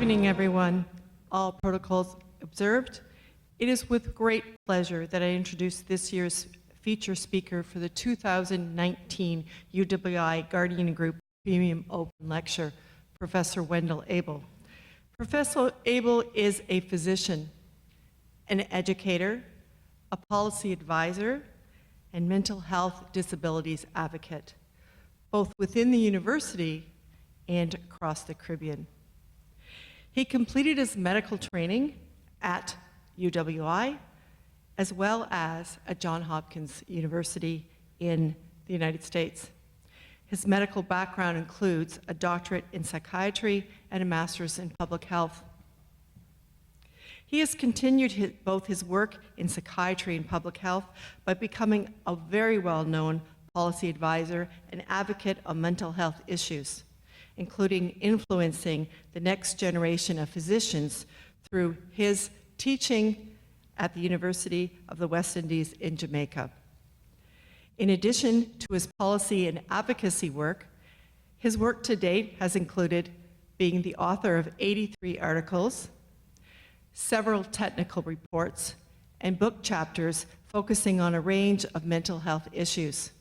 evening, everyone. All protocols observed. It is with great pleasure that I introduce this year's feature speaker for the 2019 UWI Guardian Group Premium Open Lecture, Professor Wendell Abel. Professor Abel is a physician, an educator, a policy advisor, and mental health disabilities advocate, both within the university and across the Caribbean. He completed his medical training at UWI, as well as at Johns Hopkins University in the United States. His medical background includes a doctorate in psychiatry and a master's in public health. He has continued both his work in psychiatry and public health by becoming a very well-known policy advisor and advocate on mental health issues, including influencing the next generation of physicians through his teaching at the University of the West Indies in Jamaica. In addition to his policy and advocacy work, his work to date has included being the author of 83 articles, several technical reports, and book chapters focusing on a range of mental health issues.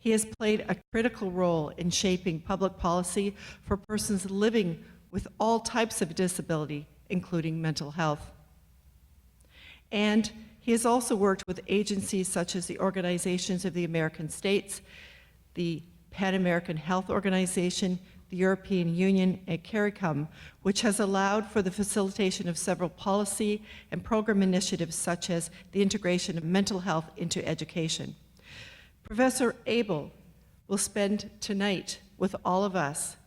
He has played a critical role in shaping public policy for persons living with all types of disability, including mental health. And he has also worked with agencies such as the Organizations of the American States, the Pan American Health Organization, the European Union, and CARICOM, which has allowed for the facilitation of several policy and program initiatives such as the integration of mental health into education. Professor Abel will spend tonight with all of us,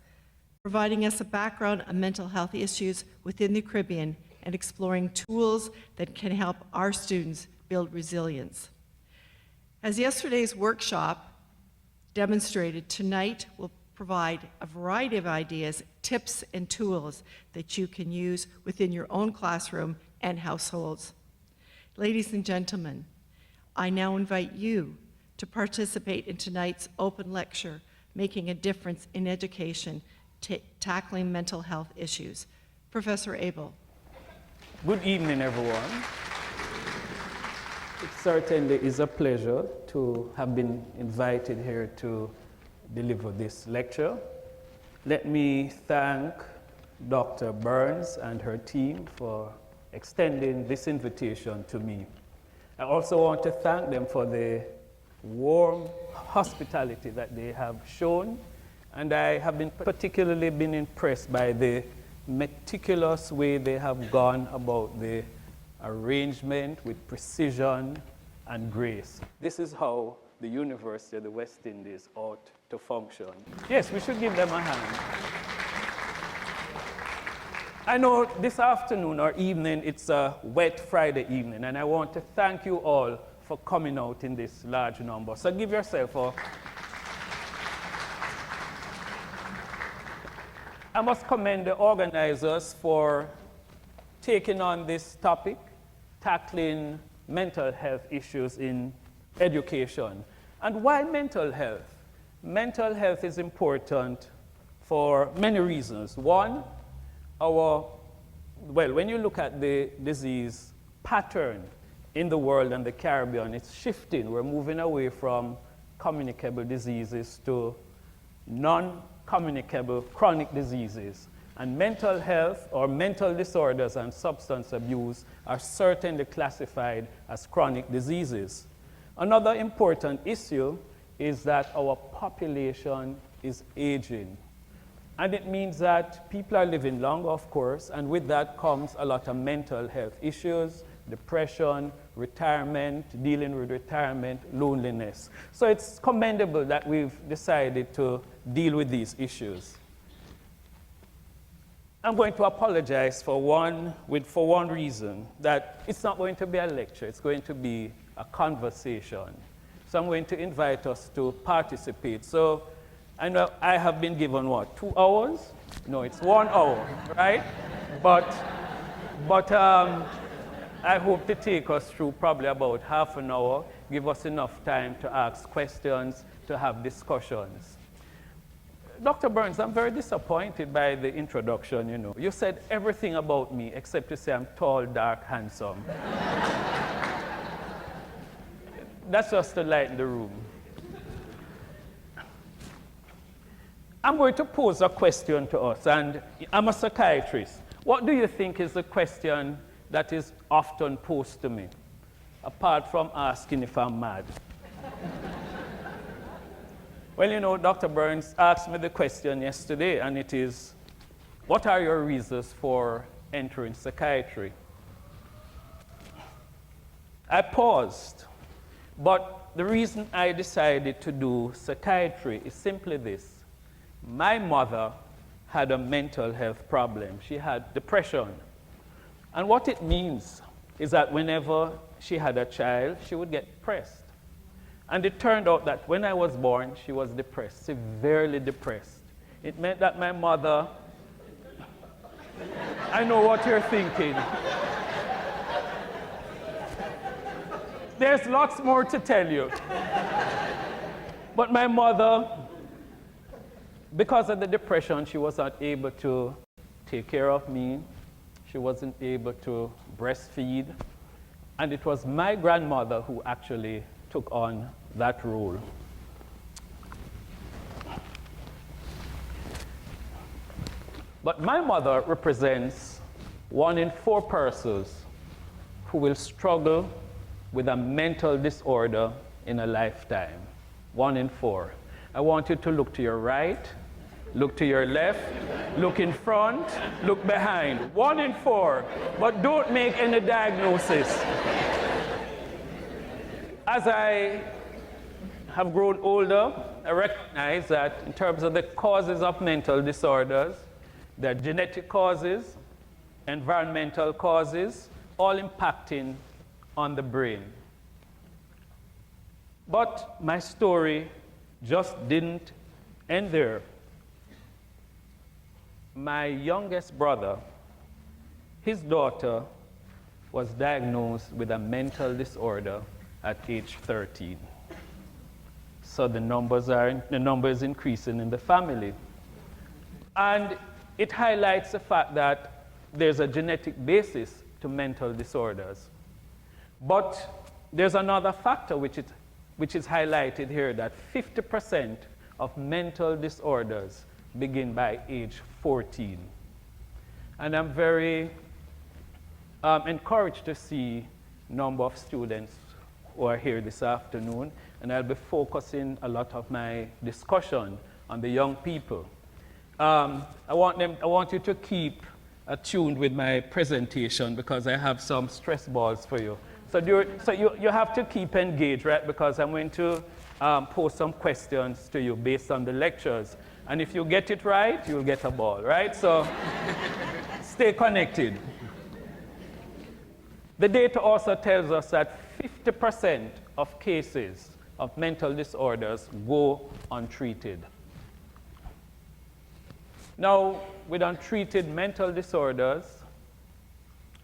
providing us a background on mental health issues within the Caribbean and exploring tools that can help our students build resilience. As yesterday's workshop demonstrated, tonight will provide a variety of ideas, tips, and tools that you can use within your own classroom and households. Ladies and gentlemen, I now invite you to participate in tonight's open lecture, Making a Difference in Education, Tackling Mental Health Issues. Professor Abel. Good evening, everyone. It certainly is a pleasure to have been invited here to deliver this lecture. Let me thank Dr. Burns and her team for extending this invitation to me. I also want to thank them for the warm hospitality that they have shown, and I have been particularly been impressed by the meticulous way they have gone about the arrangement with precision and grace. This is how the University of the West Indies ought to function. Yes, we should give them a hand. I know this afternoon or evening, it's a wet Friday evening, and I want to thank you all for coming out in this large number. So give yourself a... I must commend the organizers for taking on this topic, tackling mental health issues in education. And why mental health? Mental health is important for many reasons. One, when you look at the disease pattern in the world and the Caribbean, it's shifting. We're moving away from communicable diseases to non-communicable chronic diseases. And mental health or mental disorders and substance abuse are certainly classified as chronic diseases. Another important issue is that our population is aging. And it means that people are living longer, of course, and with that comes a lot of mental health issues, depression, retirement, dealing with retirement, loneliness. So it's commendable that we've decided to deal with these issues. I'm going to apologize for one reason, that it's not going to be a lecture, it's going to be a conversation. So I'm going to invite us to participate. So I know I have been given what, 2 hours? No, it's 1 hour, right? But I hope to take us through probably about half an hour, give us enough time to ask questions, to have discussions. Dr. Burns, I'm very disappointed by the introduction, you know. You said everything about me except to say I'm tall, dark, handsome. That's just to lighten the room. I'm going to pose a question to us, and I'm a psychiatrist. What do you think is the question that is often posed to me, apart from asking if I'm mad? Well, you know, Dr. Burns asked me the question yesterday, and it is, what are your reasons for entering psychiatry? I paused, but the reason I decided to do psychiatry is simply this. My mother had a mental health problem. She had depression. And what it means is that whenever she had a child, she would get depressed. And it turned out that when I was born, she was depressed, severely depressed. It meant that my mother, I know what you're thinking. There's lots more to tell you. But my mother, because of the depression, she was not able to take care of me. She wasn't able to breastfeed. And it was my grandmother who actually took on that role. But my mother represents 1 in 4 persons who will struggle with a mental disorder in a lifetime. 1 in 4. I want you to look to your right, look to your left, look in front, look behind. 1 in 4, but don't make any diagnosis. As I have grown older, I recognize that in terms of the causes of mental disorders, there are genetic causes, environmental causes, all impacting on the brain. But my story just didn't end there. My youngest brother, his daughter, was diagnosed with a mental disorder at age 13. So the number is increasing in the family. And it highlights the fact that there's a genetic basis to mental disorders. But there's another factor which is highlighted here, that 50% of mental disorders begin by age 14. And I'm very encouraged to see a number of students who are here this afternoon, and I'll be focusing a lot of my discussion on the young people. I want you to keep attuned with my presentation because I have some stress balls for you. So you have to keep engaged, right? Because I'm going to pose some questions to you based on the lectures. And if you get it right, you'll get a ball, right? So stay connected. The data also tells us that 50% of cases of mental disorders go untreated. Now, with untreated mental disorders,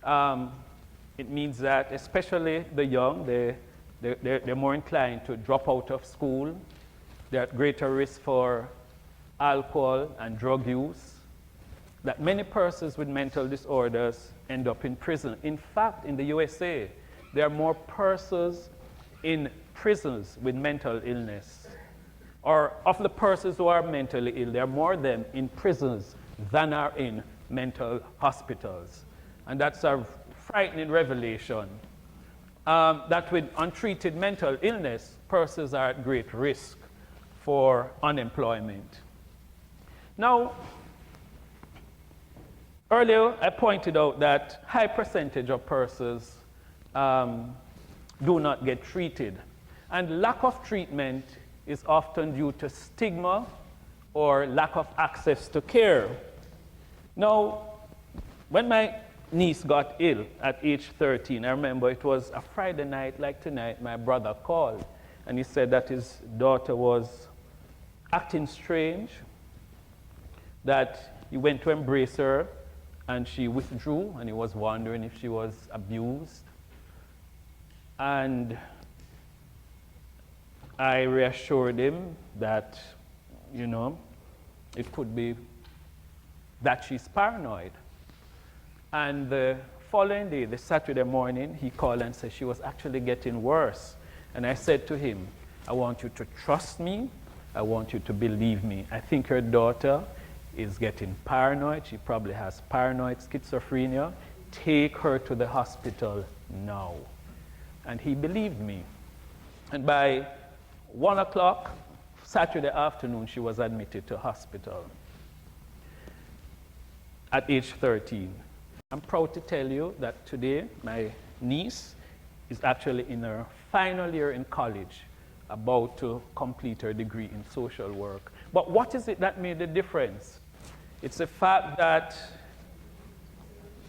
it means that especially the young, they're more inclined to drop out of school. They're at greater risk for alcohol and drug use. That many persons with mental disorders end up in prison. In fact, in the USA, there are more persons in prisons with mental illness. Or of the persons who are mentally ill, there are more of them in prisons than are in mental hospitals. And that's a frightening revelation, that with untreated mental illness, persons are at great risk for unemployment. Now, earlier I pointed out that high percentage of persons do not get treated. And lack of treatment is often due to stigma or lack of access to care. Now, when my niece got ill at age 13, I remember it was a Friday night like tonight, my brother called and he said that his daughter was acting strange, that he went to embrace her and she withdrew and he was wondering if she was abused. And I reassured him that, It could be that she's paranoid. And the following day, the Saturday morning, he called and said she was actually getting worse. And I said to him, I want you to trust me. I want you to believe me. I think your daughter is getting paranoid. She probably has paranoid schizophrenia. Take her to the hospital now. And he believed me. And by 1 o'clock, Saturday afternoon, she was admitted to hospital at age 13. I'm proud to tell you that today, my niece is actually in her final year in college, about to complete her degree in social work. But what is it that made the difference? It's the fact that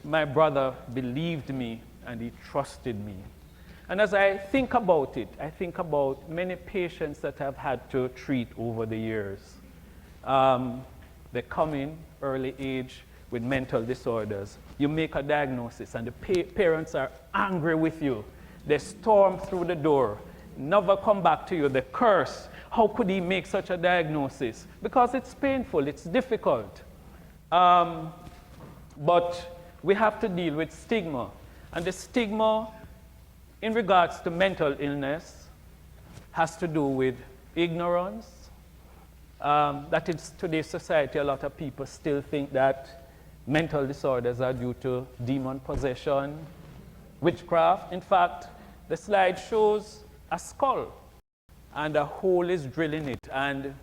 my brother believed me and he trusted me. And as I think about it, I think about many patients that I've had to treat over the years. They come in early age with mental disorders. You make a diagnosis and the parents are angry with you. They storm through the door, never come back to you. They curse. How could he make such a diagnosis? Because it's painful, it's difficult. But we have to deal with stigma. And the stigma in regards to mental illness has to do with ignorance. That in today's society, a lot of people still think that mental disorders are due to demon possession, witchcraft. In fact, the slide shows a skull and a hole is drilled in it. And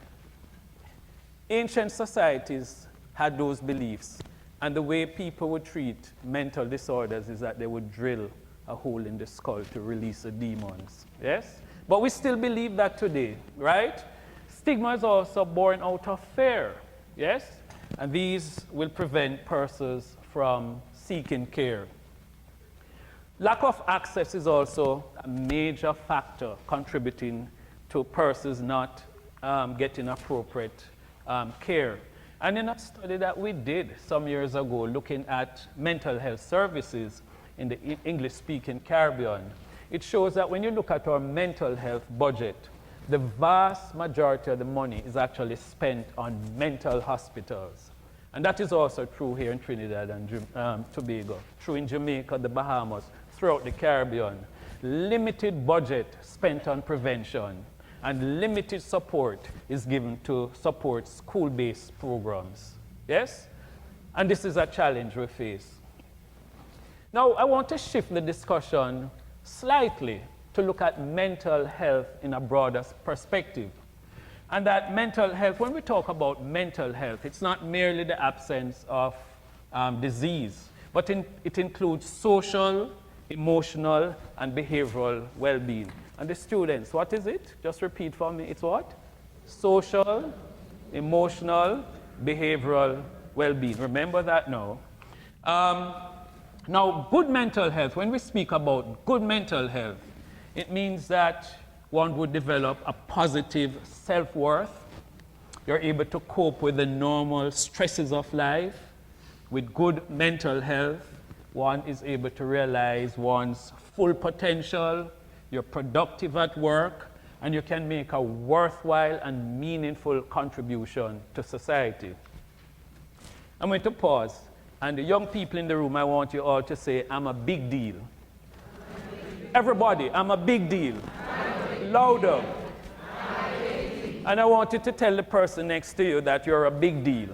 ancient societies had those beliefs. And the way people would treat mental disorders is that they would drill a hole in the skull to release the demons. Yes? But we still believe that today, right? Stigma is also born out of fear. Yes? And these will prevent persons from seeking care. Lack of access is also a major factor contributing to persons not getting appropriate care. And in a study that we did some years ago looking at mental health services in the English-speaking Caribbean, it shows that when you look at our mental health budget, the vast majority of the money is actually spent on mental hospitals. And that is also true here in Trinidad and Tobago, true in Jamaica, the Bahamas, throughout the Caribbean. Limited budget spent on prevention, and limited support is given to support school-based programs. Yes? And this is a challenge we face. Now, I want to shift the discussion slightly to look at mental health in a broader perspective. And that mental health, when we talk about mental health, it's not merely the absence of disease, but it includes social, emotional, and behavioral well-being. And the students, what is it? Just repeat for me. It's what? Social, emotional, behavioral well-being. Remember that now. Now, good mental health, when we speak about good mental health, it means that one would develop a positive self-worth. You're able to cope with the normal stresses of life. With good mental health, one is able to realize one's full potential. You're productive at work, and you can make a worthwhile and meaningful contribution to society. I'm going to pause. And the young people in the room, I want you all to say, I'm a big deal. Everybody, I'm a big deal. Louder. And I want you to tell the person next to you that you're a big deal.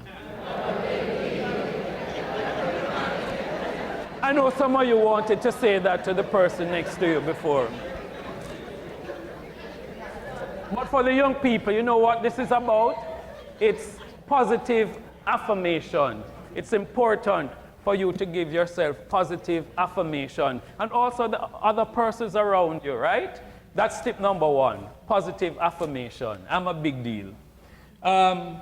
I know some of you wanted to say that to the person next to you before. But for the young people, you know what this is about? It's positive affirmation. It's important for you to give yourself positive affirmation. And also the other persons around you, right? That's tip number one, positive affirmation. I'm a big deal. I'm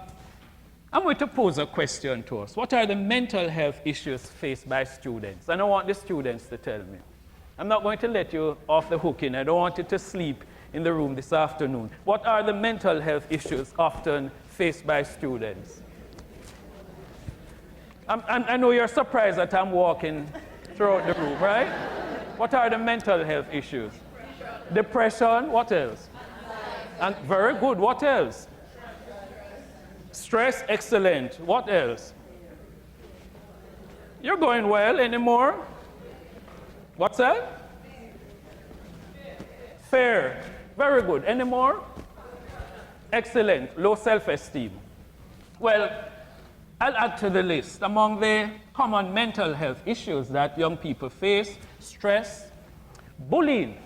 going to pose a question to us. What are the mental health issues faced by students? And I want the students to tell me. I'm not going to let you off the hook in. I don't want you to sleep in the room this afternoon. What are the mental health issues often faced by students? I know you're surprised that I'm walking throughout the room, right? What are the mental health issues? Depression. What else? And very good. What else? Stress, excellent. What else? You're going well. Any more? What's that? Fear. Very good. Any more? Excellent. Low self-esteem. Well, I'll add to the list. Among the common mental health issues that young people face, stress, bullying.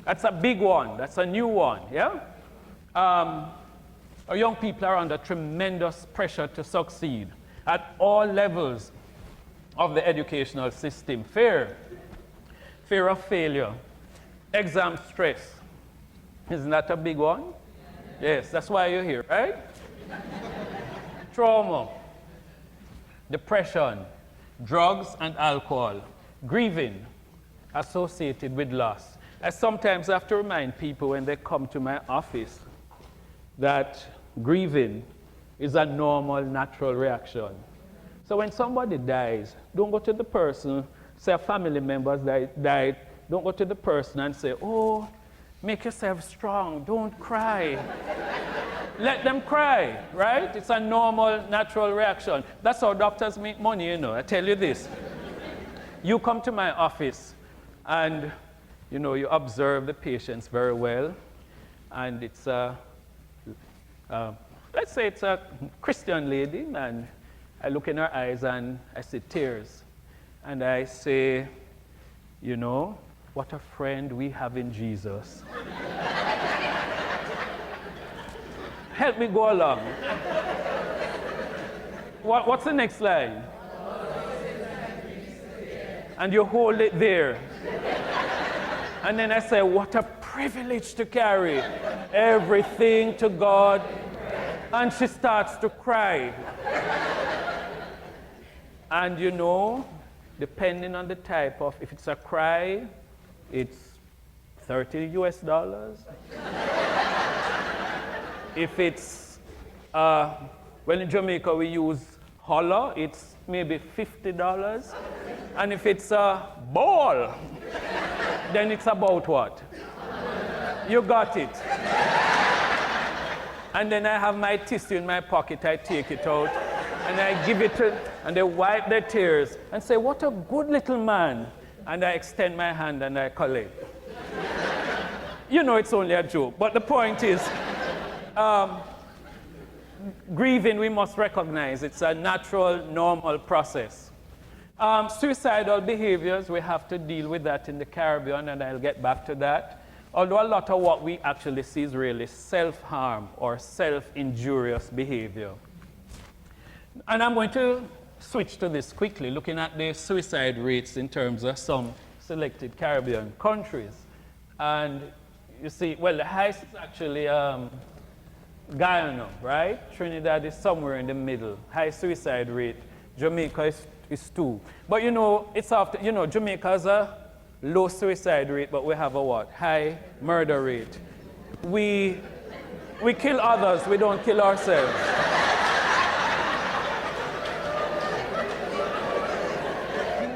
That's a big one. That's a new one, yeah? Our young people are under tremendous pressure to succeed at all levels of the educational system. Fear of failure, exam stress. Isn't that a big one? Yes, that's why you're here, right? Trauma, depression, drugs and alcohol, grieving associated with loss. I sometimes have to remind people when they come to my office that grieving is a normal, natural reaction. So when somebody dies, don't go to the person, say a family member died, don't go to the person and say, oh, make yourself strong, don't cry. Let them cry, right? It's a normal, natural reaction. That's how doctors make money, you know. I tell you this. You come to my office and, you know, you observe the patients very well, and it's let's say it's a Christian lady, and I look in her eyes and I see tears. And I say, you know, what a friend we have in Jesus. Help me go along. What's the next line? And you hold it there. And then I say, what a privilege to carry everything to God. And she starts to cry. And you know, depending on the type of, if it's a cry, it's $30 US. If it's, well, in Jamaica we use holler, it's maybe $50. And if it's a ball, then it's about what? You got it. And then I have my tissue in my pocket, I take it out, and I give it to, and they wipe their tears and say, what a good little man. And I extend my hand and I collect. You know it's only a joke, but the point is, grieving we must recognize. It's a natural, normal process. Suicidal behaviors, we have to deal with that in the Caribbean, and I'll get back to that. Although a lot of what we actually see is really self-harm or self-injurious behavior. And I'm going to switch to this quickly, looking at the suicide rates in terms of some selected Caribbean countries. And you see, well, the highest is actually Guyana, right? Trinidad is somewhere in the middle. High suicide rate. Jamaica is 2. But you know, it's after, you know, Jamaica has a low suicide rate, but we have a what? High murder rate. We kill others, we don't kill ourselves.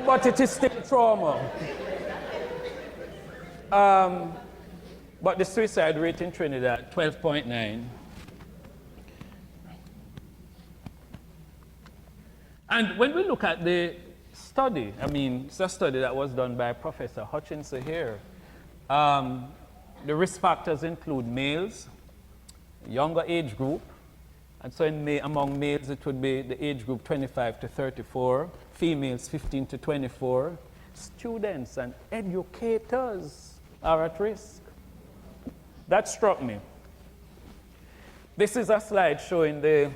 But it is still trauma. But the suicide rate in Trinidad, 12.9. And when we look at the study, I mean, it's a study that was done by Professor Hutchinson here. The risk factors include males, younger age group, and so among males it would be the age group 25 to 34, females 15 to 24. Students and educators are at risk. That struck me. This is a slide showing the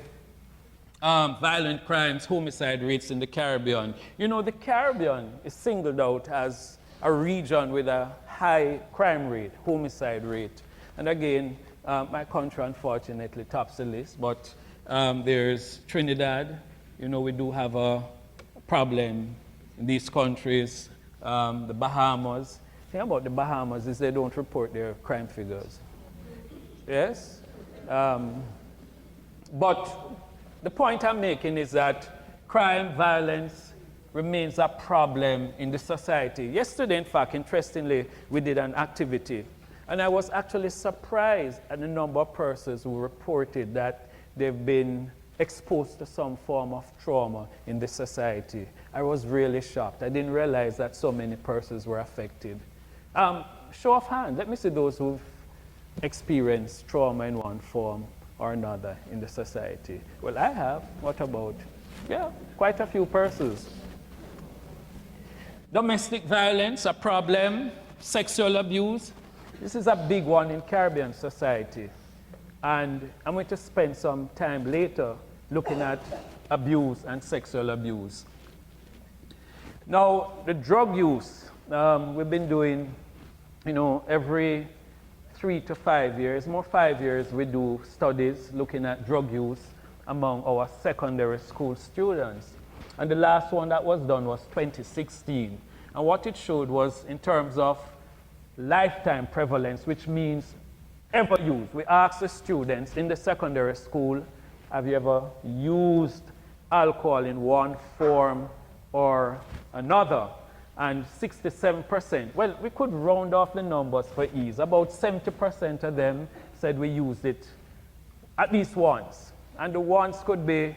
violent crimes, homicide rates in the Caribbean. You know, the Caribbean is singled out as a region with a high crime rate, homicide rate. And again, my country unfortunately tops the list, but there's Trinidad. You know, we do have a problem in these countries. The Bahamas. The thing about the Bahamas is they don't report their crime figures. Yes? But the point I'm making is that crime, violence remains a problem in the society. Yesterday, in fact, interestingly, we did an activity. And I was actually surprised at the number of persons who reported that they've been exposed to some form of trauma in this society. I was really shocked. I didn't realize that so many persons were affected. Show of hands, let me see those who've experienced trauma in one form or another in the society. Well, I have. What about? Yeah, quite a few persons. Domestic violence, a problem. Sexual abuse. This is a big one in Caribbean society. And I'm going to spend some time later looking at abuse and sexual abuse. Now, the drug use, we've been doing, every 3 to 5 years, more 5 years, we do studies looking at drug use among our secondary school students. And the last one that was done was 2016. And what it showed was in terms of lifetime prevalence, which means ever used. We asked the students in the secondary school, have you ever used alcohol in one form or another? And 67%, well, we could round off the numbers for ease. About 70% of them said we used it at least once. And the once could be,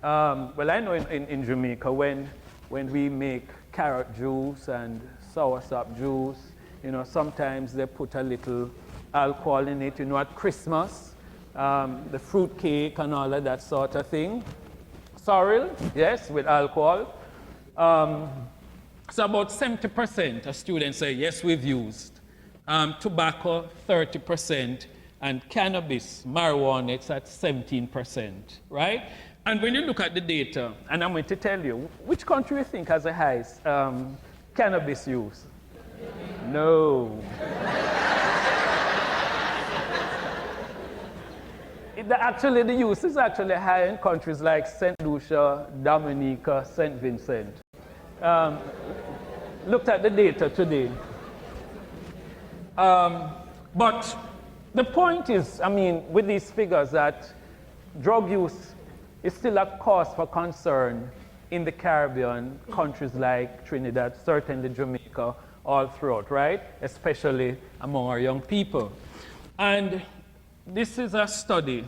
well, I know in Jamaica, when we make carrot juice and soursop juice, sometimes they put a little alcohol in it, at Christmas, the fruit cake and all of that sort of thing. Sorrel, yes, with alcohol. So about 70% of students say, yes, we've used. Tobacco, 30%, and cannabis, marijuana, it's at 17%, right? And when you look at the data, and I'm going to tell you, which country you think has the highest cannabis use? No. Actually, the use is actually high in countries like St. Lucia, Dominica, St. Vincent. Looked at the data today. But the point is, with these figures, that drug use is still a cause for concern in the Caribbean, countries like Trinidad, certainly Jamaica, all throughout, right? Especially among our young people. And this is a study.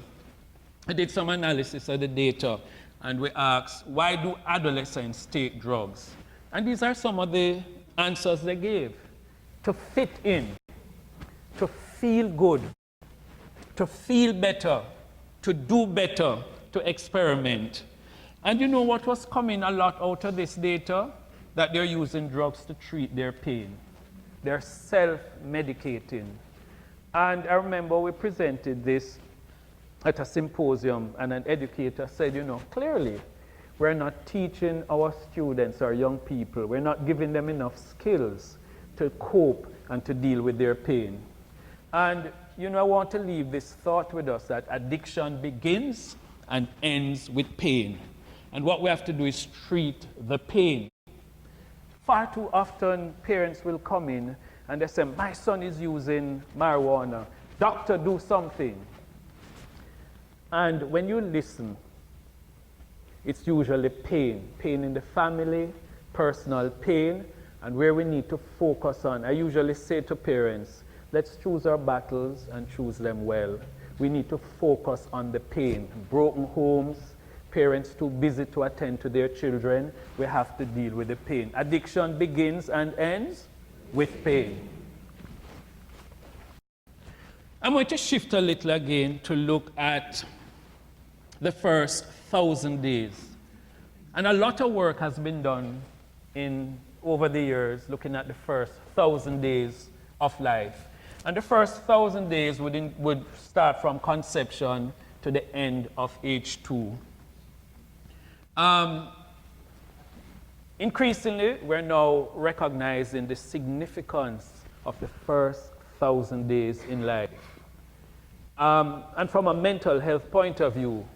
I did some analysis of the data, and we asked, why do adolescents take drugs? And these are some of the answers they gave. To fit in, to feel good, to feel better, to do better, to experiment. And you know what was coming a lot out of this data? That they're using drugs to treat their pain. They're self-medicating. And I remember we presented this at a symposium, and an educator said, clearly, we're not teaching our students or young people, we're not giving them enough skills to cope and to deal with their pain. And, I want to leave this thought with us that addiction begins and ends with pain. And what we have to do is treat the pain. Far too often, parents will come in and they say, my son is using marijuana. Doctor, do something. And when you listen, it's usually pain. Pain in the family, personal pain, and where we need to focus on. I usually say to parents, let's choose our battles and choose them well. We need to focus on the pain. Broken homes, parents too busy to attend to their children, we have to deal with the pain. Addiction begins and ends with pain. I'm going to shift a little again to look at the first 1,000 days. And a lot of work has been done over the years looking at the first 1,000 days of life. And the first 1,000 days would start from conception to the end of age 2. Increasingly, we're now recognizing the significance of the first 1,000 days in life. And from a mental health point of view,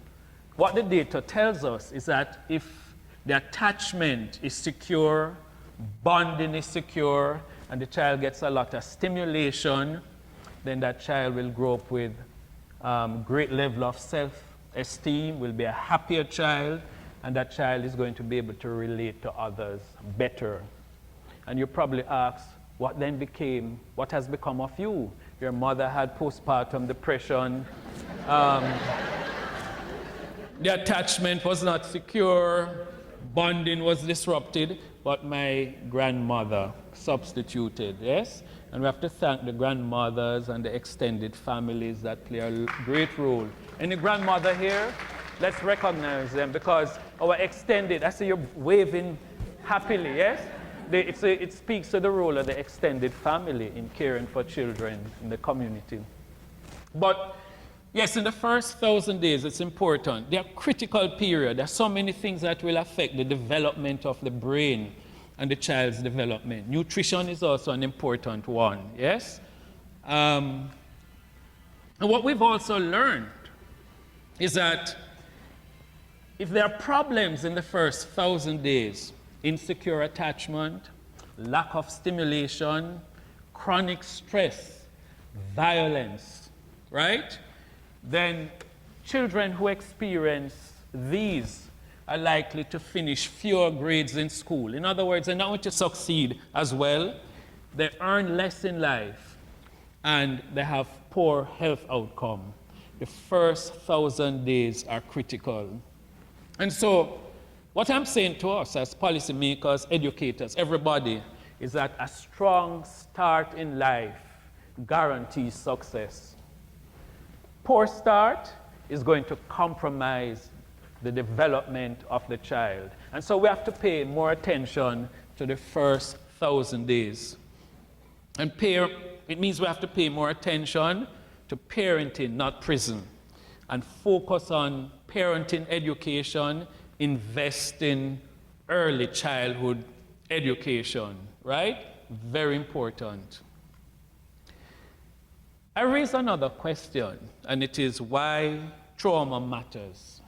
what the data tells us is that if the attachment is secure, bonding is secure, and the child gets a lot of stimulation, then that child will grow up with great level of self-esteem, will be a happier child, and that child is going to be able to relate to others better. And you probably ask, what has become of you? Your mother had postpartum depression. The attachment was not secure, bonding was disrupted, but my grandmother substituted, yes? And we have to thank the grandmothers and the extended families that play a great role. Any grandmother here? Let's recognize them, because our extended, I see you're waving happily, yes? It speaks to the role of the extended family in caring for children in the community. But yes, in the first 1,000 days, it's important. They're a critical period. There are so many things that will affect the development of the brain and the child's development. Nutrition is also an important one, yes? And what we've also learned is that if there are problems in the first 1,000 days, insecure attachment, lack of stimulation, chronic stress, violence, right? Then children who experience these are likely to finish fewer grades in school. In other words, they're not going to succeed as well. They earn less in life, and they have poor health outcome. The first 1,000 days are critical. And so, what I'm saying to us as policymakers, educators, everybody, is that a strong start in life guarantees success. Poor start is going to compromise the development of the child. And so we have to pay more attention to the first 1,000 days. And it means we have to pay more attention to parenting, not prison. And focus on parenting education, invest in early childhood education, right? Very important. I raise another question, and it is why trauma matters.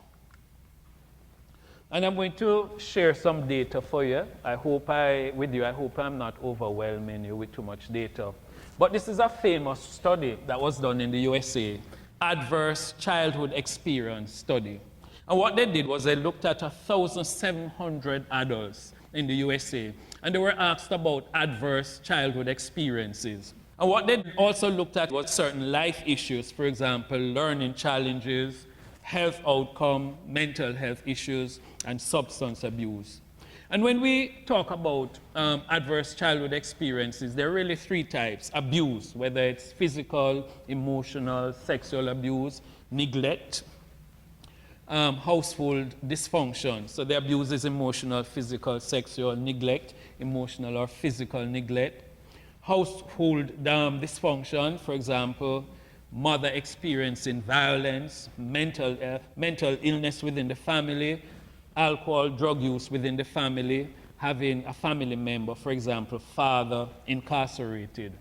And I'm going to share some data for you. I hope I'm not overwhelming you with too much data. But this is a famous study that was done in the USA, Adverse Childhood Experience Study. And what they did was they looked at 1,700 adults in the USA, and they were asked about adverse childhood experiences. And what they also looked at was certain life issues, for example, learning challenges, health outcome, mental health issues, and substance abuse. And when we talk about adverse childhood experiences, there are really three types. Abuse, whether it's physical, emotional, sexual abuse, neglect, household dysfunction. So the abuse is emotional, physical, sexual, neglect, emotional or physical neglect. Household dysfunction, for example, mother experiencing violence, mental illness within the family, alcohol, drug use within the family, having a family member, for example, father incarcerated.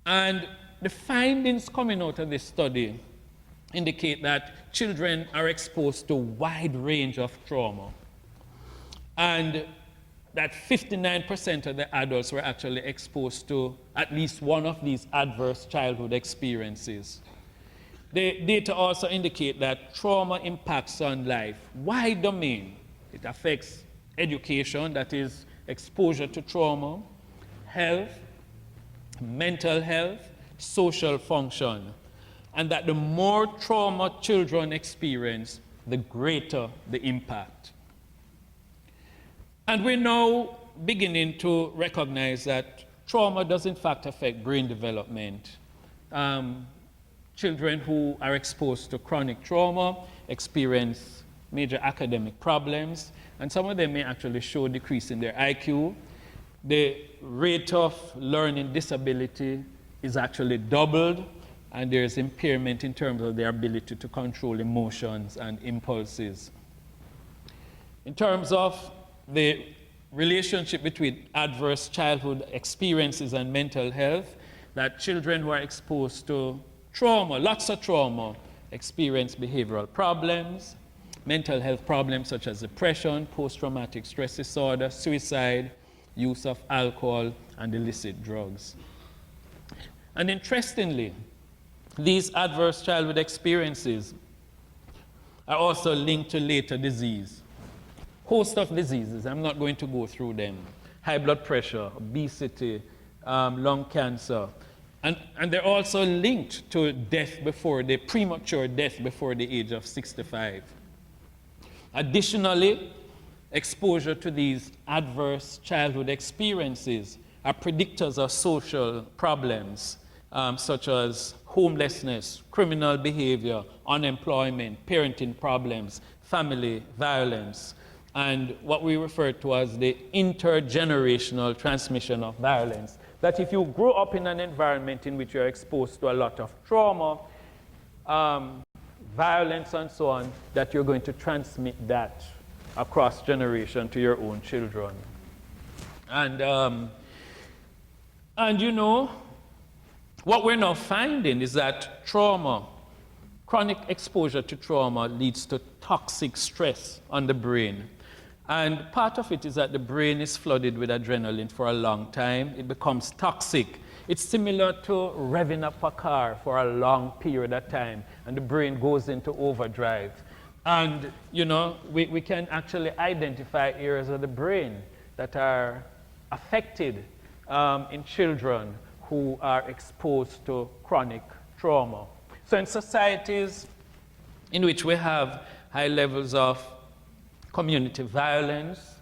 And the findings coming out of this study indicate that children are exposed to a wide range of trauma, and that 59% of the adults were actually exposed to at least one of these adverse childhood experiences. The data also indicate that trauma impacts on life. Wide domain. It affects education, that is exposure to trauma, health, mental health, social function. And that the more trauma children experience, the greater the impact. And we're now beginning to recognize that trauma does in fact affect brain development. Children who are exposed to chronic trauma experience major academic problems, and some of them may actually show a decrease in their IQ. The rate of learning disability is actually doubled, and there's impairment in terms of their ability to control emotions and impulses. In terms of the relationship between adverse childhood experiences and mental health, that children who are exposed to trauma, lots of trauma, experience behavioral problems, mental health problems such as depression, post-traumatic stress disorder, suicide, use of alcohol, and illicit drugs. And interestingly, these adverse childhood experiences are also linked to later disease. Host of diseases, I'm not going to go through them. High blood pressure, obesity, lung cancer. And they're also linked to premature death before the age of 65. Additionally, exposure to these adverse childhood experiences are predictors of social problems such as homelessness, criminal behavior, unemployment, parenting problems, family violence, and what we refer to as the intergenerational transmission of violence. That if you grow up in an environment in which you're exposed to a lot of trauma, violence and so on, that you're going to transmit that across generation to your own children. And you know, what we're now finding is that chronic exposure to trauma leads to toxic stress on the brain. And part of it is that the brain is flooded with adrenaline for a long time. It becomes toxic. It's similar to revving up a car for a long period of time, and the brain goes into overdrive. And, you know, we can actually identify areas of the brain that are affected in children who are exposed to chronic trauma. So in societies in which we have high levels of community violence,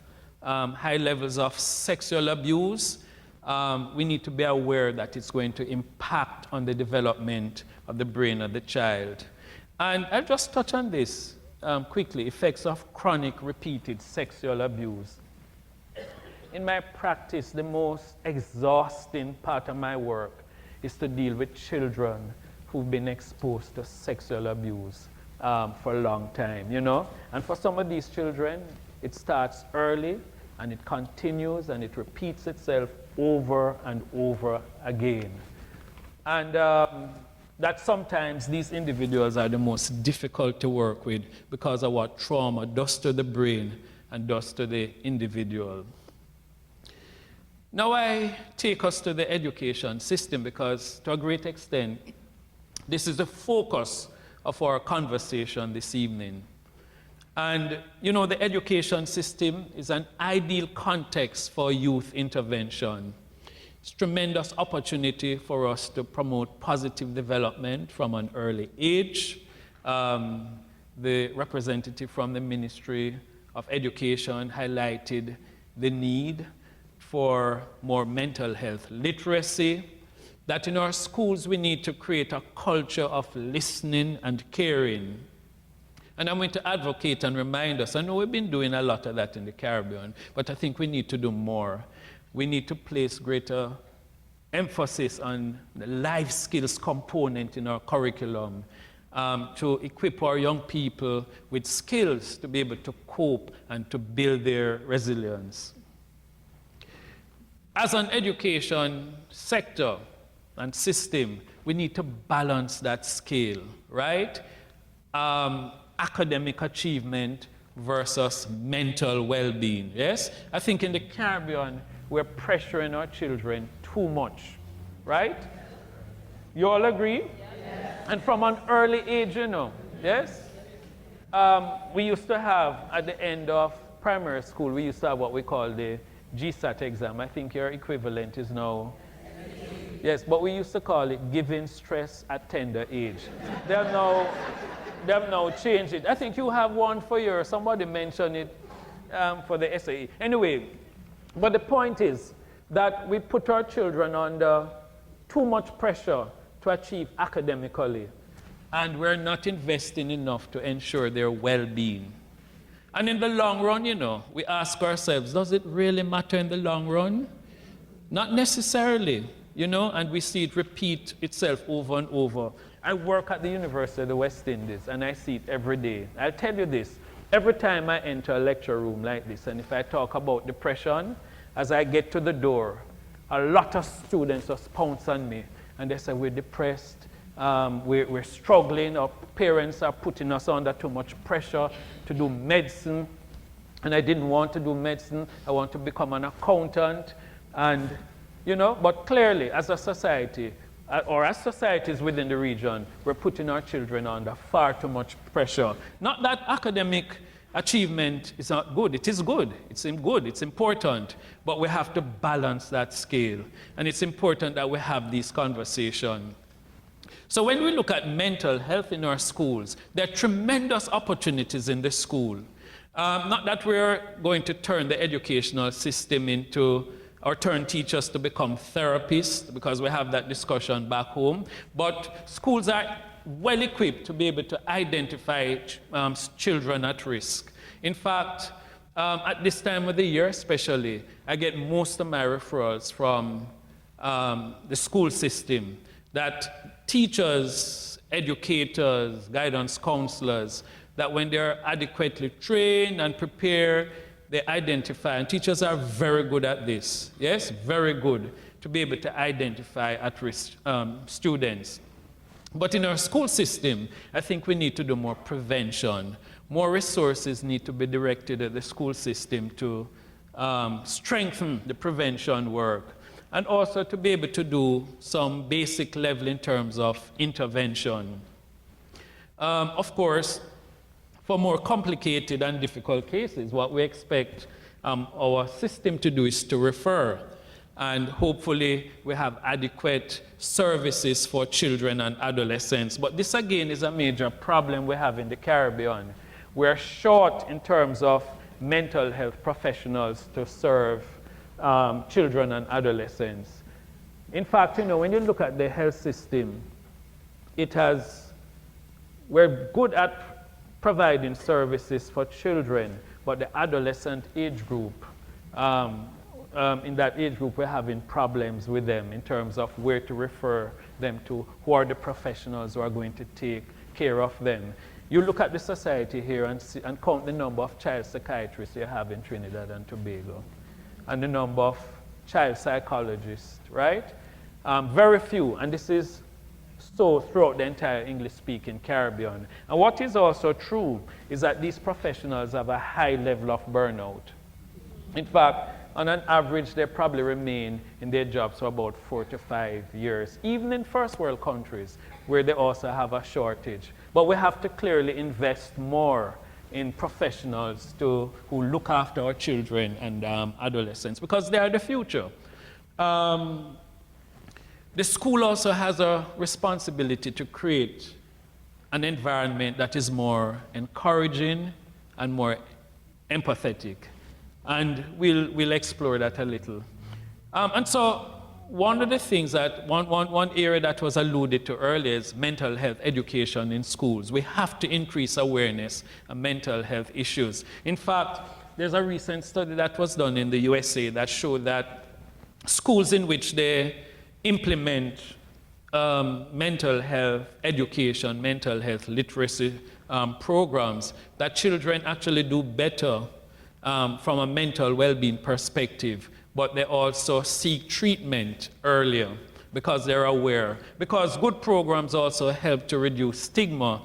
high levels of sexual abuse, we need to be aware that it's going to impact on the development of the brain of the child. And I'll just touch on this quickly, effects of chronic repeated sexual abuse. In my practice, the most exhausting part of my work is to deal with children who've been exposed to sexual abuse for a long time, you know? And for some of these children, it starts early, and it continues, and it repeats itself over and over again. And that sometimes these individuals are the most difficult to work with because of what trauma does to the brain and does to the individual. Now I take us to the education system because, to a great extent, this is the focus of our conversation this evening. And, you know, the education system is an ideal context for youth intervention. It's a tremendous opportunity for us to promote positive development from an early age. The representative from the Ministry of Education highlighted the need for more mental health literacy, that in our schools we need to create a culture of listening and caring. And I'm going to advocate and remind us, I know we've been doing a lot of that in the Caribbean, but I think we need to do more. We need to place greater emphasis on the life skills component in our curriculum to equip our young people with skills to be able to cope and to build their resilience. As an education sector and system, we need to balance that scale, right? Academic achievement versus mental well-being, yes? I think in the Caribbean, we're pressuring our children too much, right? You all agree? Yes. And from an early age, you know, yes? We used to have, at the end of primary school, we used to have what we call the GSAT exam. I think your equivalent is now, yes, but we used to call it giving stress at tender age. They have now changed it. I think you have one for your, somebody mentioned it for the SAE. Anyway, but the point is that we put our children under too much pressure to achieve academically, and we're not investing enough to ensure their well-being. And in the long run, you know, we ask ourselves, does it really matter in the long run? Not necessarily, you know, and we see it repeat itself over and over. I work at the University of the West Indies, and I see it every day. I'll tell you this, every time I enter a lecture room like this, and if I talk about depression, as I get to the door, a lot of students just pounce on me, and they say, we're depressed, we're struggling, our parents are putting us under too much pressure to do medicine, and I didn't want to do medicine, I want to become an accountant, and, you know, but clearly, as a society, or as societies within the region, we're putting our children under far too much pressure. Not that academic achievement is not good. It is good. It's good. It's important. But we have to balance that scale. And it's important that we have these conversations. So when we look at mental health in our schools, there are tremendous opportunities in the school. Not that we're going to turn the educational system into, or turn teachers to become therapists, because we have that discussion back home, but schools are well equipped to be able to identify children at risk. In fact, at this time of the year especially, I get most of my referrals from the school system, that teachers, educators, guidance counselors, that when they're adequately trained and prepared, they identify, and teachers are very good at this, yes, very good, to be able to identify at-risk students. But in our school system, I think we need to do more prevention. More resources need to be directed at the school system to strengthen the prevention work, and also to be able to do some basic level in terms of intervention. Of course, for more complicated and difficult cases, what we expect our system to do is to refer. And hopefully we have adequate services for children and adolescents. But this again is a major problem we have in the Caribbean. We're short in terms of mental health professionals to serve children and adolescents. In fact, when you look at the health system, we're good at providing services for children, but the adolescent age group, in that age group, we're having problems with them in terms of where to refer them to, who are the professionals who are going to take care of them. You look at the society here and count the number of child psychiatrists you have in Trinidad and Tobago, and the number of child psychologists, right? Very few, and this is so throughout the entire English-speaking Caribbean. And what is also true is that these professionals have a high level of burnout. In fact, on an average, they probably remain in their jobs for about 4 to 5 years, even in first world countries where they also have a shortage. But we have to clearly invest more in professionals who look after our children and adolescents, because they are the future. The school also has a responsibility to create an environment that is more encouraging and more empathetic. And we'll explore that a little. And so one of the things that, one area that was alluded to earlier is mental health education in schools. We have to increase awareness of mental health issues. In fact, there's a recent study that was done in the USA that showed that schools in which they implement mental health education, mental health literacy programs, that children actually do better from a mental well-being perspective, but they also seek treatment earlier because they're aware. Because good programs also help to reduce stigma,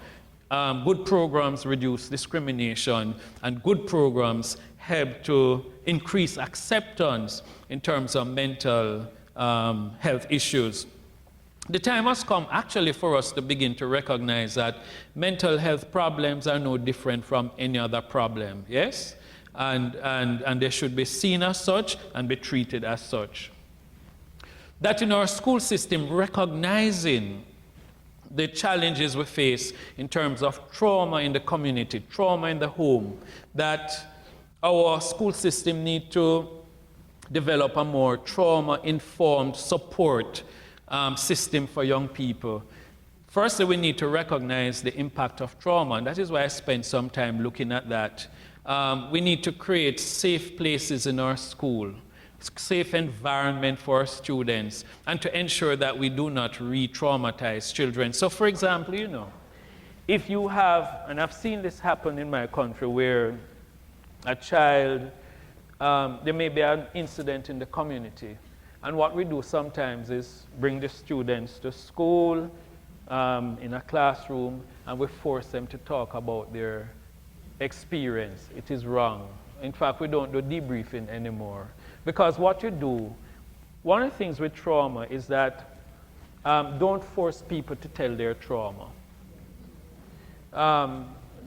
good programs reduce discrimination, and good programs help to increase acceptance in terms of mental health issues. The time has come actually for us to begin to recognize that mental health problems are no different from any other problem, yes? And they should be seen as such and be treated as such. That in our school system, recognizing the challenges we face in terms of trauma in the community, trauma in the home, that our school system need to develop a more trauma-informed support system for young people. Firstly, we need to recognize the impact of trauma, and that is why I spent some time looking at that. We need to create safe places in our school, safe environment for our students, and to ensure that we do not re-traumatize children. So, for example, if you have, and I've seen this happen in my country, where a child, there may be an incident in the community, and what we do sometimes is bring the students to school in a classroom, and we force them to talk about their experience. It is wrong. In fact, we don't do debriefing anymore. Because what you do, one of the things with trauma is that don't force people to tell their trauma.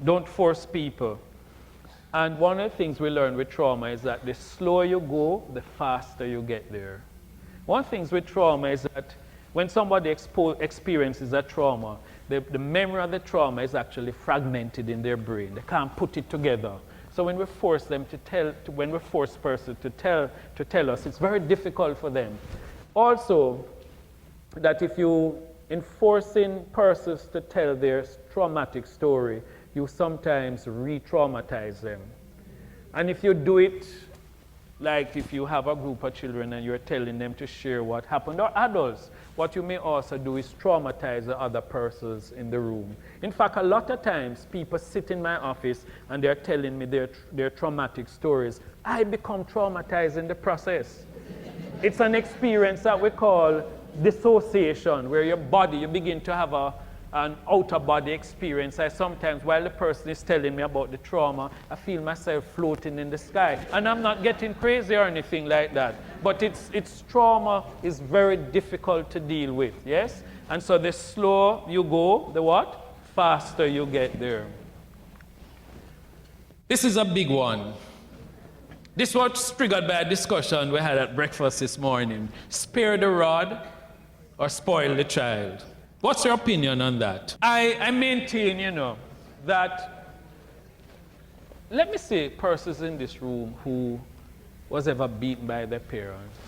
Don't force people. And one of the things we learn with trauma is that the slower you go, the faster you get there. One of the things with trauma is that when somebody experiences a trauma, the memory of the trauma is actually fragmented in their brain. They can't put it together. So when we force them to tell, when we force person to tell us, it's very difficult for them. Also, that if you enforcing persons to tell their traumatic story, you sometimes re-traumatize them. And if you do it, like if you have a group of children and you're telling them to share what happened, or adults, what you may also do is traumatize the other persons in the room. In fact, a lot of times people sit in my office and they're telling me their traumatic stories. I become traumatized in the process. It's an experience that we call dissociation, where your body, you begin to have an outer body experience. I sometimes, while the person is telling me about the trauma, I feel myself floating in the sky. And I'm not getting crazy or anything like that. But it's trauma is very difficult to deal with, yes? And so the slower you go, the what? Faster you get there. This is a big one. This was triggered by a discussion we had at breakfast this morning. Spare the rod or spoil the child. What's your opinion on that? I maintain, that, let me say, persons in this room who was ever beaten by their parents.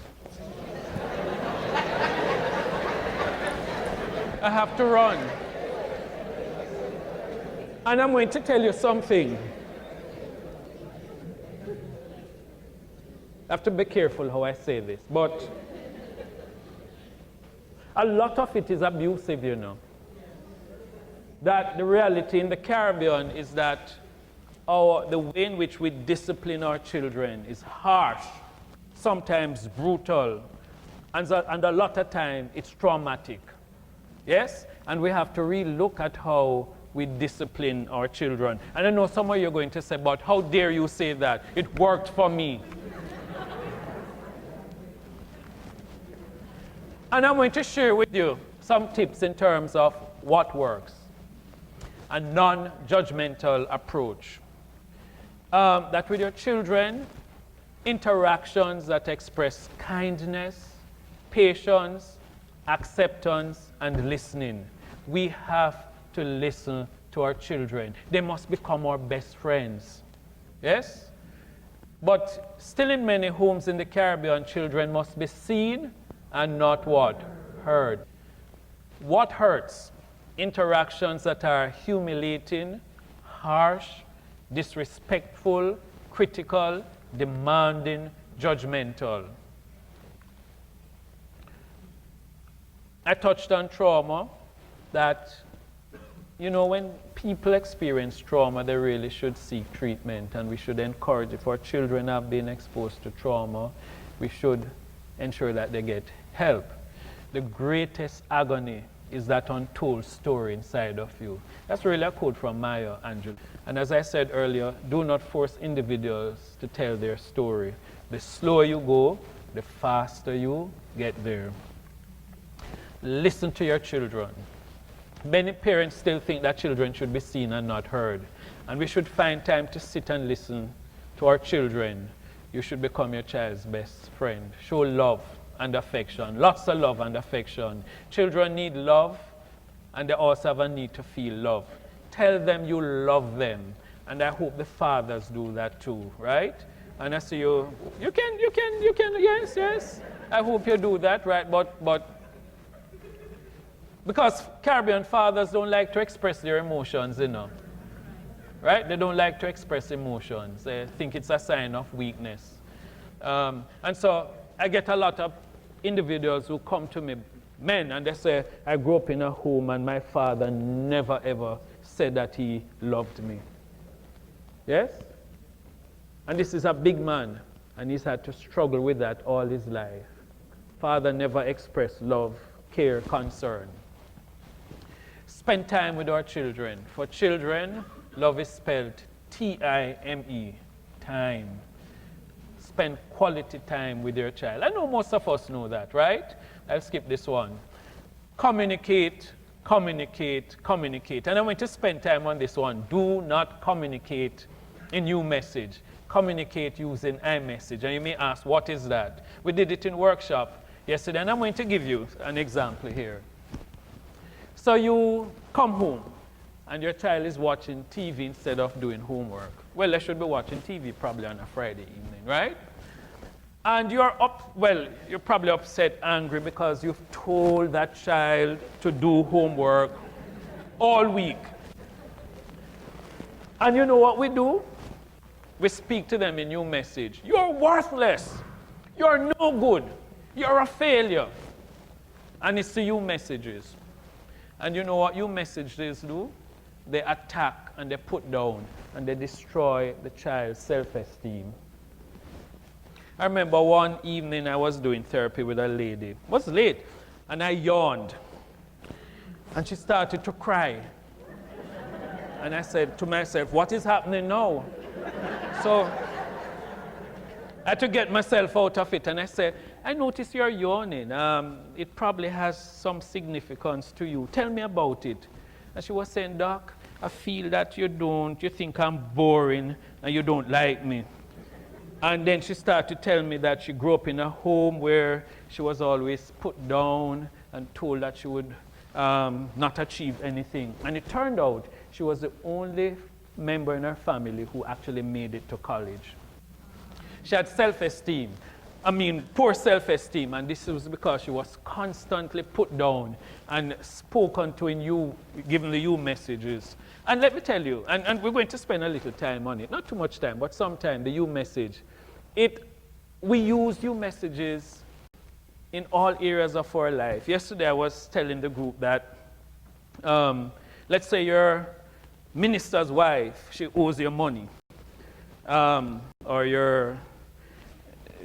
I have to run. And I'm going to tell you something. I have to be careful how I say this, but a lot of it is abusive, That the reality in the Caribbean is that the way in which we discipline our children is harsh, sometimes brutal, and a lot of time it's traumatic. Yes? And we have to really look at how we discipline our children. And I know some of you are going to say, but how dare you say that? It worked for me. And I'm going to share with you some tips in terms of what works. A non-judgmental approach. That with your children, interactions that express kindness, patience, acceptance, and listening. We have to listen to our children. They must become our best friends. Yes? But still in many homes in the Caribbean, children must be seen and not what? Heard. What hurts? Interactions that are humiliating, harsh, disrespectful, critical, demanding, judgmental. I touched on trauma, that, when people experience trauma, they really should seek treatment, and we should encourage, if our children have been exposed to trauma, we should ensure that they get help. The greatest agony is that untold story inside of you. That's really a quote from Maya Angelou. And as I said earlier, do not force individuals to tell their story. The slower you go, the faster you get there. Listen to your children. Many parents still think that children should be seen and not heard. And we should find time to sit and listen to our children. You should become your child's best friend. Show love and affection. Lots of love and affection. Children need love, and they also have a need to feel love. Tell them you love them. And I hope the fathers do that too, right? And I see you can, yes. I hope you do that, right? But because Caribbean fathers don't like to express their emotions, right? They don't like to express emotions. They think it's a sign of weakness. And so I get a lot of individuals who come to me, men, and they say, I grew up in a home and my father never ever said that he loved me. Yes? And this is a big man, and he's had to struggle with that all his life. Father never expressed love, care, concern. Spend time with our children. For children, love is spelled T-I-M-E, time. Spend quality time with your child. I know most of us know that, right? I'll skip this one. Communicate. And I'm going to spend time on this one. Do not communicate in U-Message. Communicate using iMessage. And you may ask, what is that? We did it in workshop yesterday, and I'm going to give you an example here. So you come home, and your child is watching TV instead of doing homework. Well, they should be watching TV probably on a Friday evening, right? And you're probably upset, angry, because you've told that child to do homework all week. And you know what we do? We speak to them in U-Message. You're worthless. You're no good. You're a failure. And it's the U-Messages. And you know what U-Messages do? They attack and they put down and they destroy the child's self-esteem. I remember one evening I was doing therapy with a lady. It was late, and I yawned. And she started to cry. And I said to myself, what is happening now? So I had to get myself out of it, and I said, I notice you're yawning. It probably has some significance to you. Tell me about it. And she was saying, Doc, I feel that you think I'm boring and you don't like me. And then she started to tell me that she grew up in a home where she was always put down and told that she would not achieve anything. And it turned out she was the only member in her family who actually made it to college. She had poor self-esteem, and this was because she was constantly put down and spoken to given the U-Messages. And let me tell you, and we're going to spend a little time on it, not too much time, but some time, the U-Message. We use U-Messages in all areas of our life. Yesterday I was telling the group that, let's say your minister's wife, she owes you money, or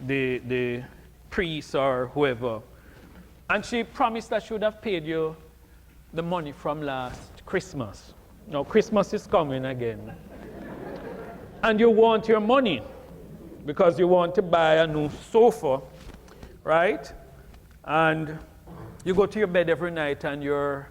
the priest or whoever, and she promised that she would have paid you the money from last Christmas. Now Christmas is coming again, and you want your money because you want to buy a new sofa, right? And you go to your bed every night and you're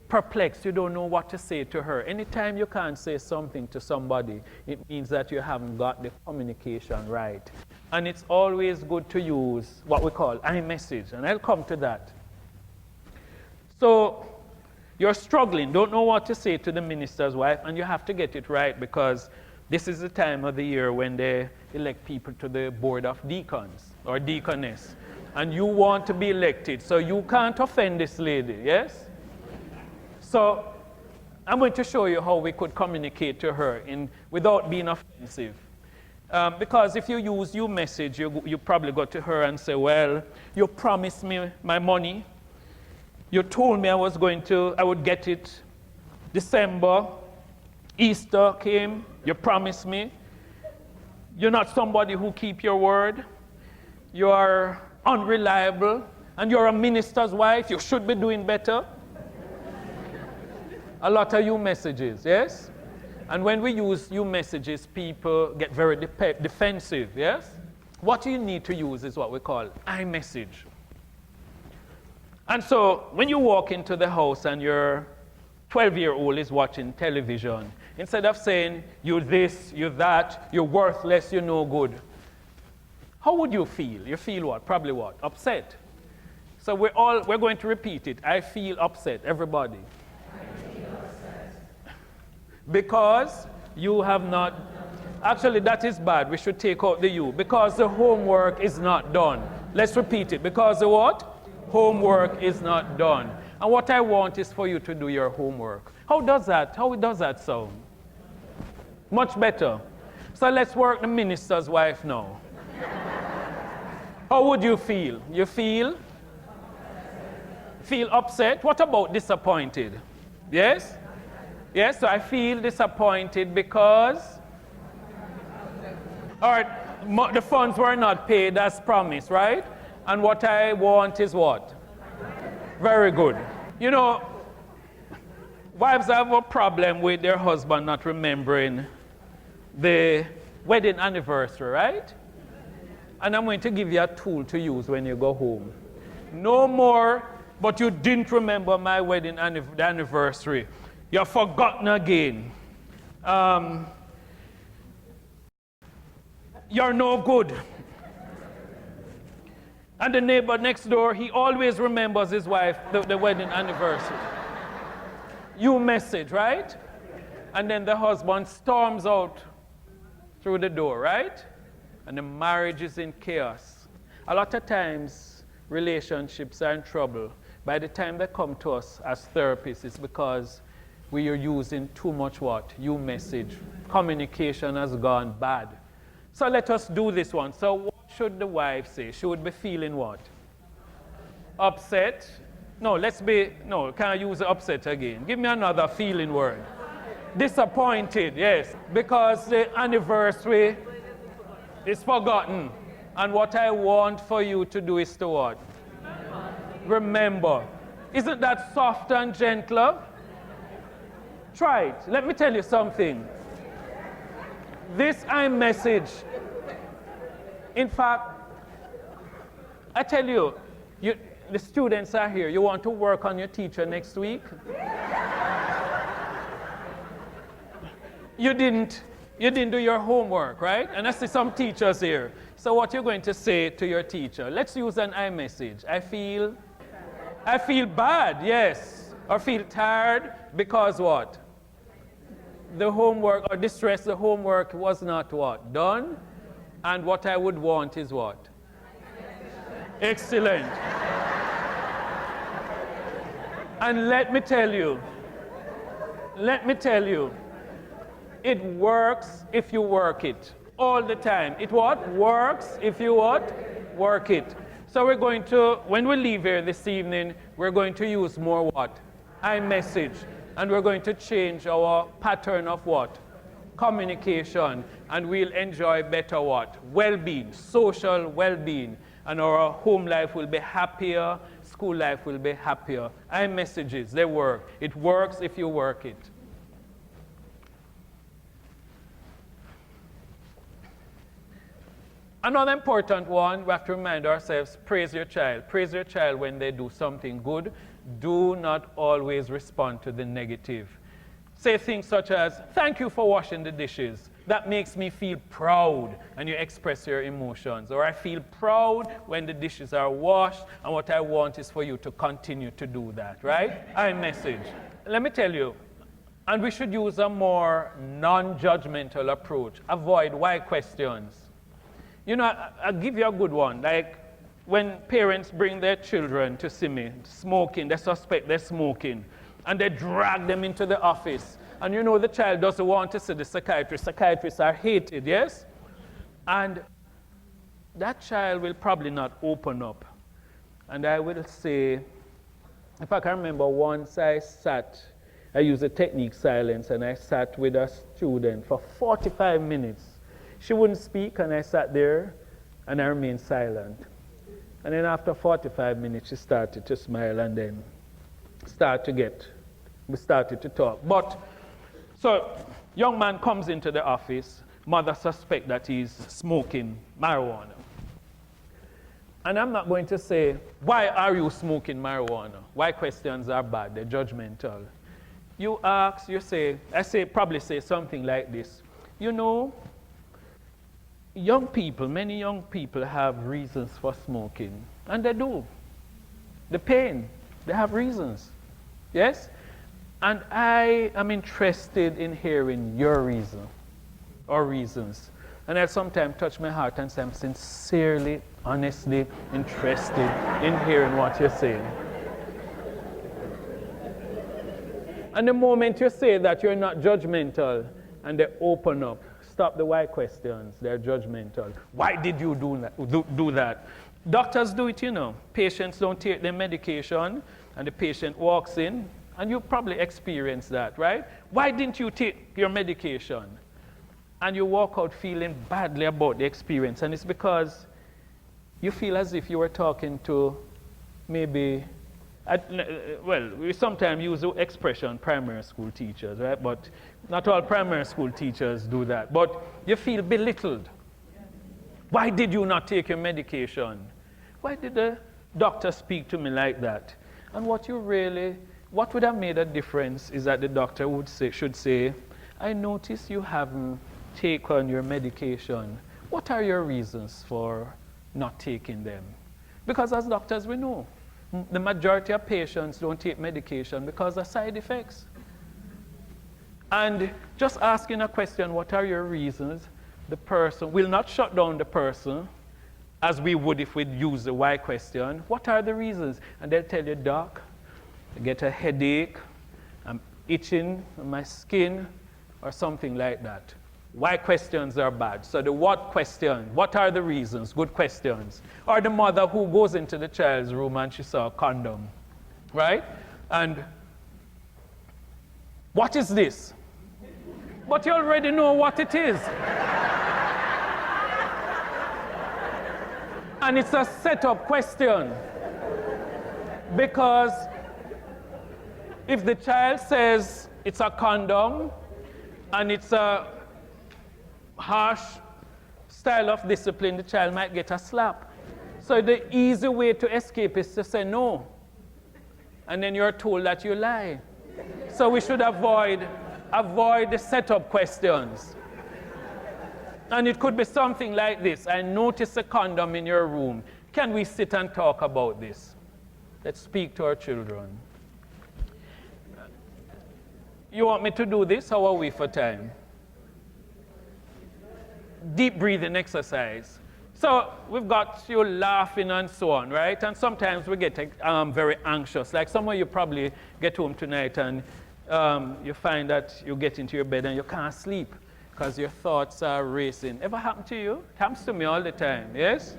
perplexed. You don't know what to say to her. Anytime you can't say something to somebody, it means that you haven't got the communication right. And it's always good to use what we call iMessage, and I'll come to that. So you're struggling, don't know what to say to the minister's wife, and you have to get it right because this is the time of the year when they elect people to the board of deacons or deaconess. And you want to be elected, so you can't offend this lady, yes? So I'm going to show you how we could communicate to her without being offensive. Because if you use U-Message, you probably go to her and say, well, you promised me my money. You told me I would get it December. Easter came, you promised me. You're not somebody who keep your word. You are unreliable, and you're a minister's wife. You should be doing better. A lot of U-Messages, yes? And when we use U-Messages, people get very defensive, yes? What you need to use is what we call iMessage. And so when you walk into the house and your 12-year-old is watching television, instead of saying, you're this, you're that, you're worthless, you're no good, how would you feel? You feel what? Probably what? Upset. So we're going to repeat it. I feel upset, everybody. I feel upset. Because you have not, actually that is bad. We should take out the you. Because the homework is not done. Let's repeat it. Because the what? Homework is not done. And what I want is for you to do your homework. How does that sound? Much better. So let's work the minister's wife now. How would you feel? You feel upset? What about disappointed? Yes? Yes, so I feel disappointed because the funds were not paid as promised, right? And what I want is what? Very good. You know, wives have a problem with their husband not remembering the wedding anniversary, right? And I'm going to give you a tool to use when you go home. No more, but you didn't remember my wedding anniversary. You've forgotten again. you're no good. And the neighbor next door, he always remembers his wife, the wedding anniversary. You message, right? And then the husband storms out through the door, right? And the marriage is in chaos. A lot of times, relationships are in trouble. By the time they come to us as therapists, it's because we are using too much what? You message. Communication has gone bad. So let us do this one. So what should the wife say? She would be feeling what? Upset? No, can I use upset again? Give me another feeling word. Disappointed, yes. Because the anniversary is forgotten. And what I want for you to do is to what? Remember. Isn't that soft and gentler? Try it. Let me tell you something. This iMessage, in fact, I tell you, the students are here. You want to work on your teacher next week? You didn't do your homework, right? And I see some teachers here. So what you're going to say to your teacher? Let's use an iMessage. I feel bad, yes. Or feel tired because what? The homework, or distress, the homework was not what? Done. And what I would want is what? Excellent. And let me tell you, it works if you work it. All the time. It what? Works if you what? Work it. So we're going to, when we leave here this evening, we're going to use more what? iMessage. And we're going to change our pattern of what? Communication. And we'll enjoy better what? Well-being, social well-being. And our home life will be happier, school life will be happier. iMessages, they work. It works if you work it. Another important one, we have to remind ourselves, praise your child. Praise your child when they do something good. Do not always respond to the negative. Say things such as, thank you for washing the dishes. That makes me feel proud, and you express your emotions. Or I feel proud when the dishes are washed, and what I want is for you to continue to do that, right? iMessage. Let me tell you, and we should use a more non-judgmental approach. Avoid why questions. You know, I'll give you a good one. Like when parents bring their children to see me smoking, they suspect they're smoking, and they drag them into the office. And you know the child doesn't want to see the psychiatrist. Psychiatrists are hated, yes? And that child will probably not open up. And I will say, if I can remember once I used a technique silence, and I sat with a student for 45 minutes. She wouldn't speak, and I sat there, and I remained silent. And then after 45 minutes, she started to smile, and then we started to talk. But, so, young man comes into the office, mother suspects that he's smoking marijuana. And I'm not going to say, why are you smoking marijuana? Why questions are bad, they're judgmental. You ask, probably say something like this. You know, many young people have reasons for smoking. And they do. The pain, they have reasons. Yes? And I am interested in hearing your reason or reasons. And I sometimes touch my heart and say, I'm sincerely, honestly interested in hearing what you're saying. And the moment you say that, you're not judgmental, and they open up. Stop the why questions. They're judgmental. Why did you do that? Doctors do it, you know. Patients don't take their medication, and the patient walks in, and you probably experienced that, right? Why didn't you take your medication? And you walk out feeling badly about the experience, and it's because you feel as if you were talking to maybe, we sometimes use the expression primary school teachers, right? But not all primary school teachers do that. But you feel belittled. Why did you not take your medication? Why did the doctor speak to me like that? And what would have made a difference is that the doctor should say, I notice you haven't taken your medication. what are your reasons for not taking them? Because as doctors, we know the majority of patients don't take medication because of side effects. And just asking a question, what are your reasons? The person will not shut down the person as we would if we'd use the why question. What are the reasons? And they'll tell you, doc, I get a headache, I'm itching on my skin, or something like that. Why questions are bad. So the what question, what are the reasons? Good questions. Or the mother who goes into the child's room and she saw a condom, right? And what is this? But you already know what it is. And it's a setup question. Because if the child says it's a condom and it's a harsh style of discipline, the child might get a slap. So the easy way to escape is to say no. And then you're told that you lie. So we should avoid the setup questions. And it could be something like this. I noticed a condom in your room. Can we sit and talk about this? Let's speak to our children. You want me to do this? How are we for time? Deep breathing exercise. So we've got you laughing and so on, right? And sometimes we get very anxious. Like some of you probably get home tonight and you find that you get into your bed and you can't sleep because your thoughts are racing. Ever happened to you? It happens to me all the time, yes?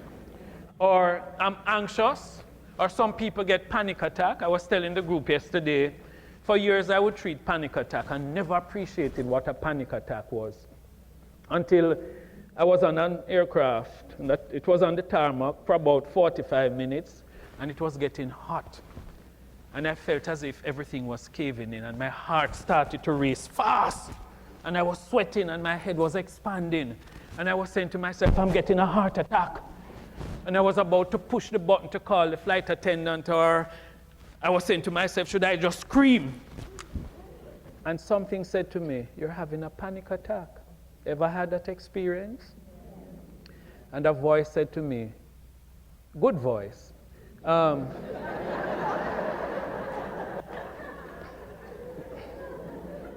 Or I'm anxious, or some people get panic attack. I was telling the group yesterday, for years I would treat panic attack and never appreciated what a panic attack was until I was on an aircraft, and it was on the tarmac for about 45 minutes, and it was getting hot. And I felt as if everything was caving in, and my heart started to race fast. And I was sweating, and my head was expanding. And I was saying to myself, I'm getting a heart attack. And I was about to push the button to call the flight attendant, or I was saying to myself, should I just scream? And something said to me, you're having a panic attack. Ever had that experience? And a voice said to me, good voice.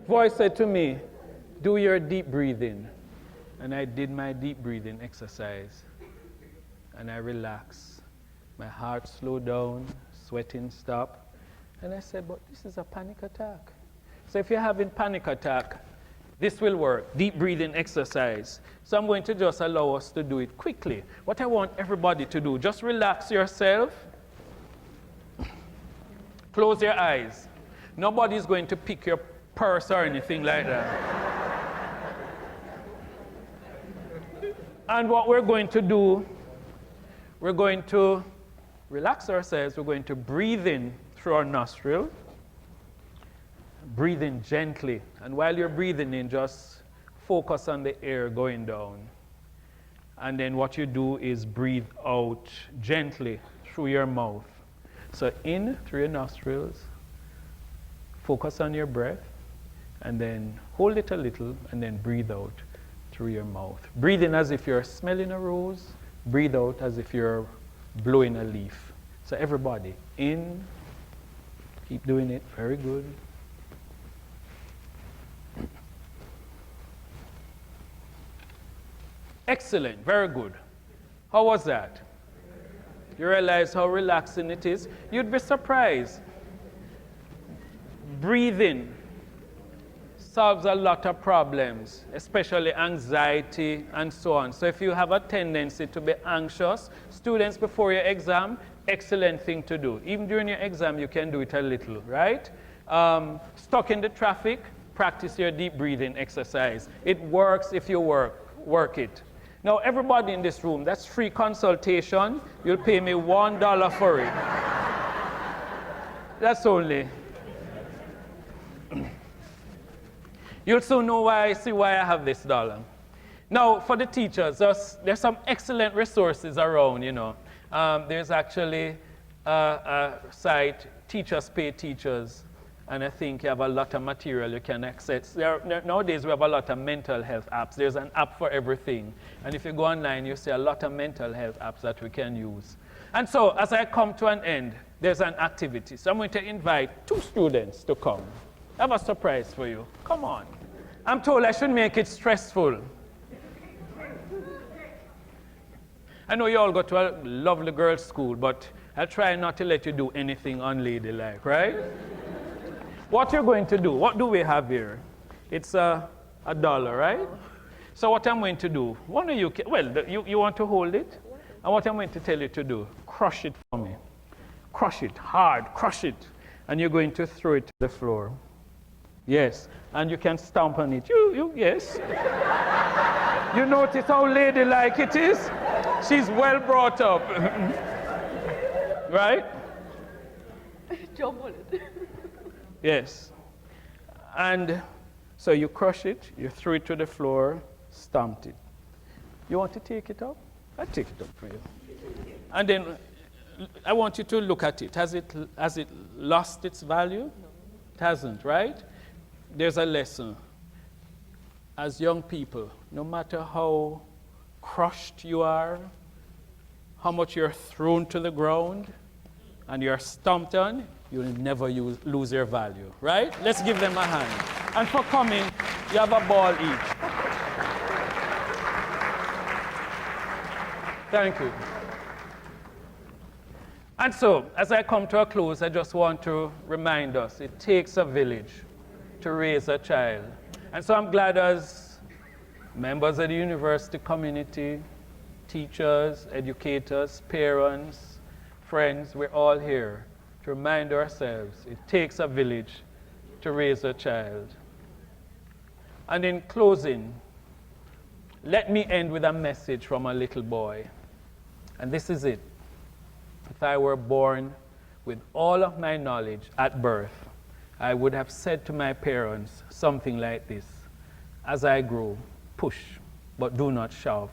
Voice said to me, do your deep breathing. And I did my deep breathing exercise. And I relaxed. My heart slowed down, sweating stopped. And I said, but this is a panic attack. So if you're having panic attack, this will work, deep breathing exercise. So I'm going to just allow us to do it quickly. What I want everybody to do, just relax yourself. Close your eyes. Nobody's going to pick your purse or anything like that. And what we're going to do, we're going to relax ourselves. We're going to breathe in through our nostril. Breathe in gently. And while you're breathing in, just focus on the air going down. And then what you do is breathe out gently through your mouth. So in through your nostrils, focus on your breath, and then hold it a little, and then breathe out through your mouth. Breathe in as if you're smelling a rose. Breathe out as if you're blowing a leaf. So everybody, in, keep doing it, very good. Excellent, very good. How was that? You realize how relaxing it is? You'd be surprised. Breathing solves a lot of problems, especially anxiety and so on. So if you have a tendency to be anxious, students before your exam, excellent thing to do. Even during your exam, you can do it a little, right? Stuck in the traffic, practice your deep breathing exercise. It works if you work it. Now, everybody in this room, that's free consultation. You'll pay me $1 for it. That's only. You'll soon know why I have this dollar. Now, for the teachers, there's some excellent resources around, you know. There's actually a site, Teachers Pay Teachers, And I think you have a lot of material you can access. Nowadays, we have a lot of mental health apps. There's an app for everything. And if you go online, you see a lot of mental health apps that we can use. And so, as I come to an end, there's an activity. So I'm going to invite 2 students to come. I have a surprise for you. Come on. I'm told I should make it stressful. I know you all go to a lovely girls' school, but I'll try not to let you do anything unladylike, right? What you're going to do, what do we have here? It's a dollar, right? So what I'm going to do, one of you, you want to hold it? And what I'm going to tell you to do, crush it for me. Crush it, hard, crush it. And you're going to throw it to the floor. Yes, and you can stomp on it. Yes. You notice how ladylike it is? She's well brought up. Right? Jump on it. Yes. And so you crush it, you throw it to the floor, stomped it. You want to take it up? I'll take it up for you. And then I want you to look at it. Has it lost its value? No. It hasn't, right? There's a lesson. As young people, no matter how crushed you are, how much you're thrown to the ground, and you're stomped on, you'll never lose your value, right? Let's give them a hand. And for coming, you have a ball each. Thank you. And so, as I come to a close, I just want to remind us, it takes a village to raise a child. And so I'm glad as members of the university community, teachers, educators, parents, friends, we're all here to remind ourselves it takes a village to raise a child. And in closing, let me end with a message from a little boy. And this is it. If I were born with all of my knowledge at birth, I would have said to my parents something like this: as I grow, push, but do not shove.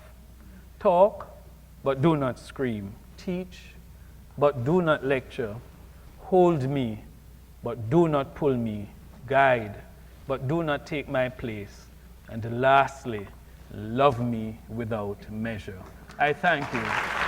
Talk, but do not scream. Teach, but do not lecture. Hold me, but do not pull me. Guide, but do not take my place. And lastly, love me without measure. I thank you.